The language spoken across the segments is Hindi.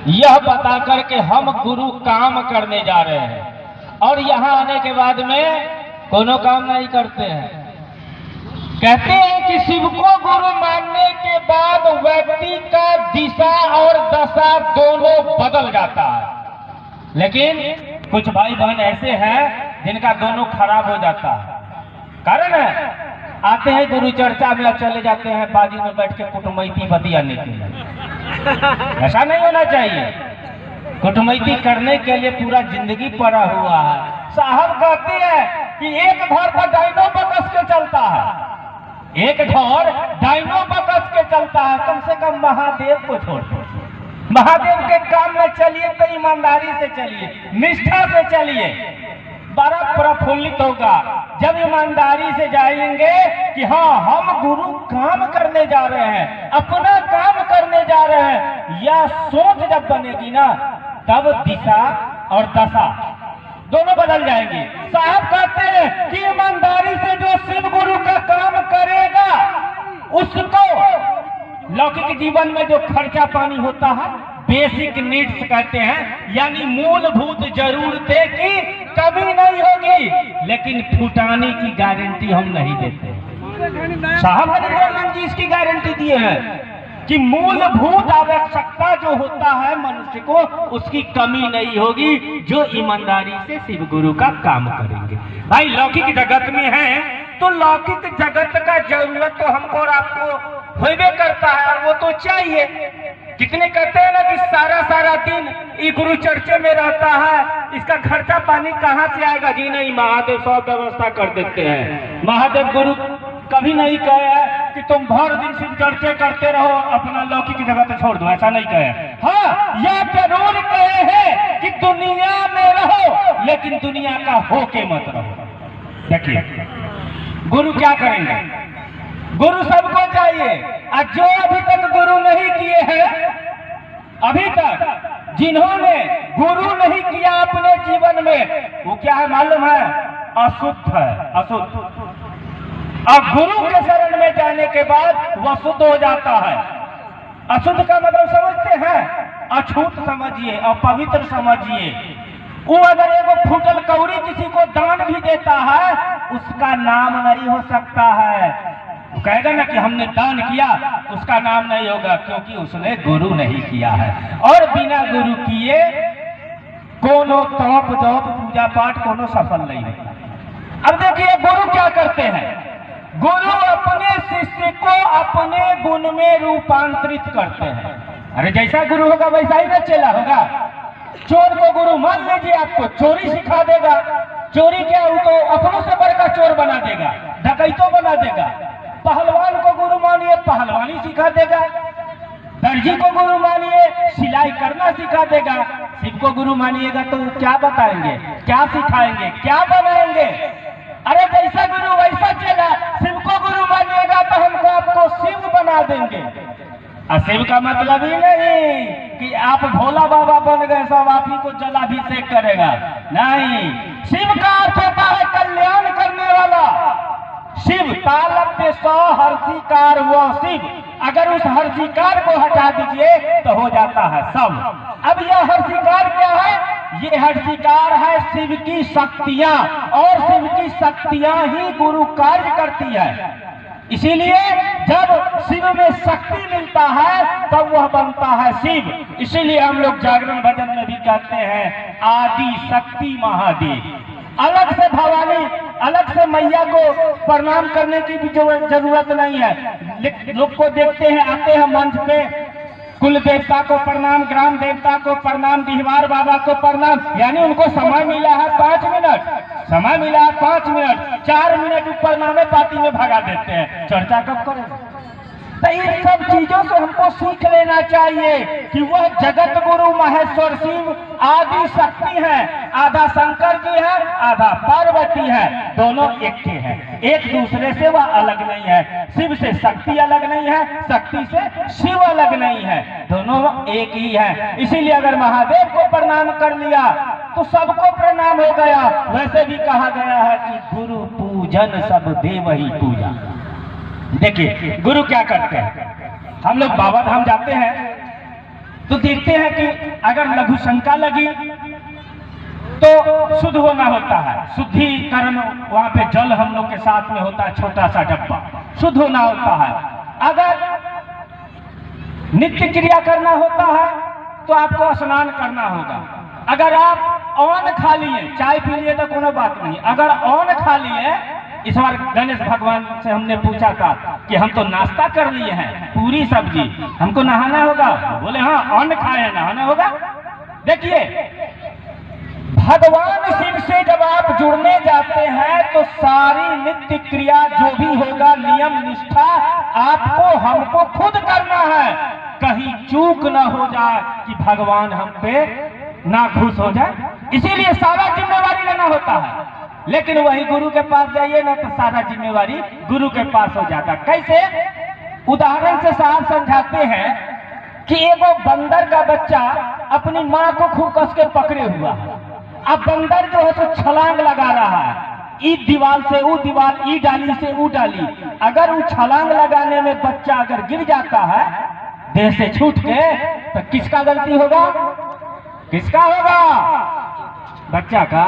यह बताकर के हम गुरु काम करने जा रहे हैं और यहाँ आने के बाद में कोनो काम नहीं करते हैं। कहते हैं कि शिव को गुरु मानने के बाद व्यक्ति का दिशा और दशा दोनों बदल जाता है, लेकिन कुछ भाई बहन ऐसे हैं जिनका दोनों खराब हो जाता है। कारण है, आते हैं गुरु चर्चा में और चले जाते हैं बाजी में बैठ के कुटुंबैती बतियाने के लिए। ऐसा नहीं होना चाहिए। कुटुंबैती करने के लिए पूरा जिंदगी पड़ा हुआ है। साहब कहते हैं कि एक घर पर डाइनो बकस के चलता है, एक घर डाइनो बकस के चलता है। कम से कम महादेव को छोड़ दो, महादेव के काम में चलिए तो ईमानदारी से चलिए, निष्ठा से चलिए, बड़ा प्रफुल्लित होगा। जब ईमानदारी से जाएंगे कि हाँ हम गुरु काम करने जा रहे हैं, अपना काम करने जा रहे हैं, यह सोच जब बनेगी ना, तब दिशा और दशा दोनों बदल जाएंगे। साहब कहते हैं कि ईमानदारी से जो शिव गुरु का काम करेगा उसको लौकिक जीवन में जो खर्चा पानी होता है, बेसिक नीड्स कहते हैं, यानी मूलभूत जरूरतें की कमी नहीं होगी, लेकिन फुटाने की गारंटी हम नहीं देते। साहब हरिद्वार जी इसकी गारंटी दिए हैं कि मूलभूत आवश्यकता जो होता है मनुष्य को, उसकी कमी नहीं होगी जो ईमानदारी से शिव गुरु का काम करेंगे। भाई लौकिक जगत में है तो लौकिक जगत का जरूरत तो हमको और आपको होबे करता है, और वो तो चाहिए। कितने कहते हैं ना कि सारा दिन ये गुरु चर्चे में रहता है, इसका खर्चा पानी कहाँ से आएगा? जी नहीं, महादेव सब व्यवस्था कर देते हैं। महादेव गुरु कभी नहीं कहे है कि तुम भर दिन शिव चर्चे करते रहो, अपना लौकिक जगत छोड़ दो, ऐसा नहीं कहे। हाँ, यह जरूर कहे हैं कि दुनिया में रहो, लेकिन दुनिया का होके मत रहो। देखिए गुरु क्या करेंगे? गुरु सबको चाहिए, और जो अभी तक गुरु नहीं किए हैं, अभी तक जिन्होंने गुरु नहीं किया अपने जीवन में, वो क्या है मालूम है? अशुद्ध है, अशुद्ध। और गुरु के शरण में जाने के बाद वह शुद्ध हो जाता है। अशुद्ध का मतलब समझते हैं? अछूत समझिए, अपवित्र समझिए। वो अगर एगो फूटल कौड़ी किसी को दान भी देता है, उसका नाम नहीं हो सकता है। वो कहेगा ना कि हमने दान किया, उसका नाम नहीं होगा, क्योंकि उसने गुरु नहीं किया है। और बिना गुरु किए कोनो तप जप पूजा पाठ कोनो सफल नहीं होता। अब देखिए गुरु क्या करते हैं? गुरु अपने शिष्य को अपने गुण में रूपांतरित करते हैं। अरे जैसा गुरु होगा वैसा ही ना चेला होगा। चोर को गुरु मान लीजिए, आपको चोरी सिखा देगा। चोरी क्या, वो तो अपनों से बढ़कर चोर बना देगा, डकैतों बना देगा। पहलवान को गुरु मानिए, पहलवानी सिखा देगा। दर्जी को गुरु मानिए, सिलाई करना सिखा देगा। शिव को गुरु मानिएगा तो क्या बताएंगे, क्या सिखाएंगे, क्या बनाएंगे? अरे जैसा गुरु वैसा चला। शिव को गुरु मानिएगा तो हमको आपको शिव बना देंगे। और शिव का मतलब ही नहीं कि आप भोला बाबा बन गए, सब आप ही को जलाभिषेक करेगा। नहीं, शिव का अर्थ होता है कल्याण करने वाला। शिव तालव्य सौ हर्षिकार वह शिव। अगर उस हर्षिकार को हटा दीजिए तो हो जाता है सब। अब यह हर्षिकार क्या है? ये हर्षिकार है शिव की शक्तियां, और शिव की शक्तियां ही गुरु कार्य करती है। इसीलिए जब शिव में शक्ति मिलता है तब वह बनता है शिव। इसीलिए हम लोग जागरण भजन में भी कहते हैं आदि शक्ति महादेव। अलग से भवानी, अलग से मैया को प्रणाम करने की भी जरूरत नहीं है। लोग को देखते हैं, आते हैं मंच पे, कुल देवता को प्रणाम, ग्राम देवता को प्रणाम, डिहवार बाबा को प्रणाम, यानी उनको समय मिला है 5 मिनट, समय मिला है 5 मिनट, 4 मिनट ऊपर नामे पाती में भगा देते हैं। चर्चा कब करेंगे? तो इन सब चीजों से हमको सीख लेना चाहिए कि वह जगत गुरु महेश्वर शिव आदि शक्ति है। आधा शंकर जी है, आधा पार्वती है, दोनों एक के हैं, एक दूसरे से वह अलग नहीं है। शिव से शक्ति अलग नहीं है, शक्ति से शिव अलग नहीं है, दोनों एक ही है। इसीलिए अगर महादेव को प्रणाम कर लिया तो सबको प्रणाम हो गया। वैसे भी कहा गया है कि गुरु पूजन सब देव ही पूजा। देखिए गुरु क्या करते हैं? हम लोग बाबा धाम जाते हैं तो देखते हैं कि अगर लघु शंका लगी तो शुद्ध होना होता है, शुद्धिकरण वहां पे जल हम लोग के साथ में होता है, छोटा सा डब्बा, शुद्ध होना होता है। अगर नित्य क्रिया करना होता है तो आपको स्नान करना होगा। अगर आप अन्न खा लिए, चाय पी लिए तो कोनो बात नहीं, अगर अन्न खा लिए, इस बार गणेश भगवान से हमने पूछा था कि हम तो नाश्ता कर लिए हैं, पूरी सब्जी, हमको नहाना होगा? बोले हाँ, अन्न खाए नहाना होगा। देखिए, भगवान शिव से जब आप जुड़ने जाते हैं तो सारी नित्य क्रिया जो भी होगा, नियम निष्ठा आपको हमको खुद करना है। कहीं चूक ना हो जाए कि भगवान हम पे ना खुश हो जाए, इसीलिए सारा जिम्मेवारी लेना होता है। लेकिन वही गुरु के पास जाइए ना तो सारा जिम्मेवारी गुरु के पास हो जाता। कैसे? उदाहरण से साहब समझाते हैं कि एगो बंदर का बच्चा अपनी माँ को खूब कस के पकड़े हुआ है। अब बंदर जो है तो छलांग लगा रहा है, ई दीवार से वो दीवार, ई डाली से वो डाली। अगर वो छलांग लगाने में बच्चा अगर गिर जाता है देह से छूट के, तो किसका गलती होगा? किसका होगा? बच्चा का।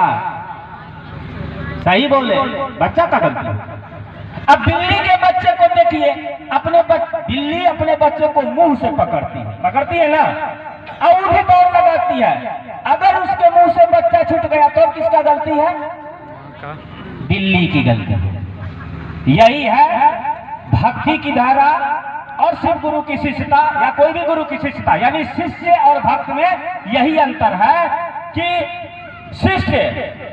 सही बोले, बच्चा का गलती। अब बिल्ली के बच्चे को देखिए, बिल्ली अपने बच्चे को मुंह से पकड़ती है ना, और भी दौड़ लगाती है। अगर उसके मुंह से बच्चा छूट गया तो किसका गलती है? बिल्ली की गलती है। यही है भक्ति की धारा और शिव गुरु की शिष्यता या कोई भी गुरु की शिष्यता, यानी शिष्य और भक्त में यही अंतर है कि शिष्य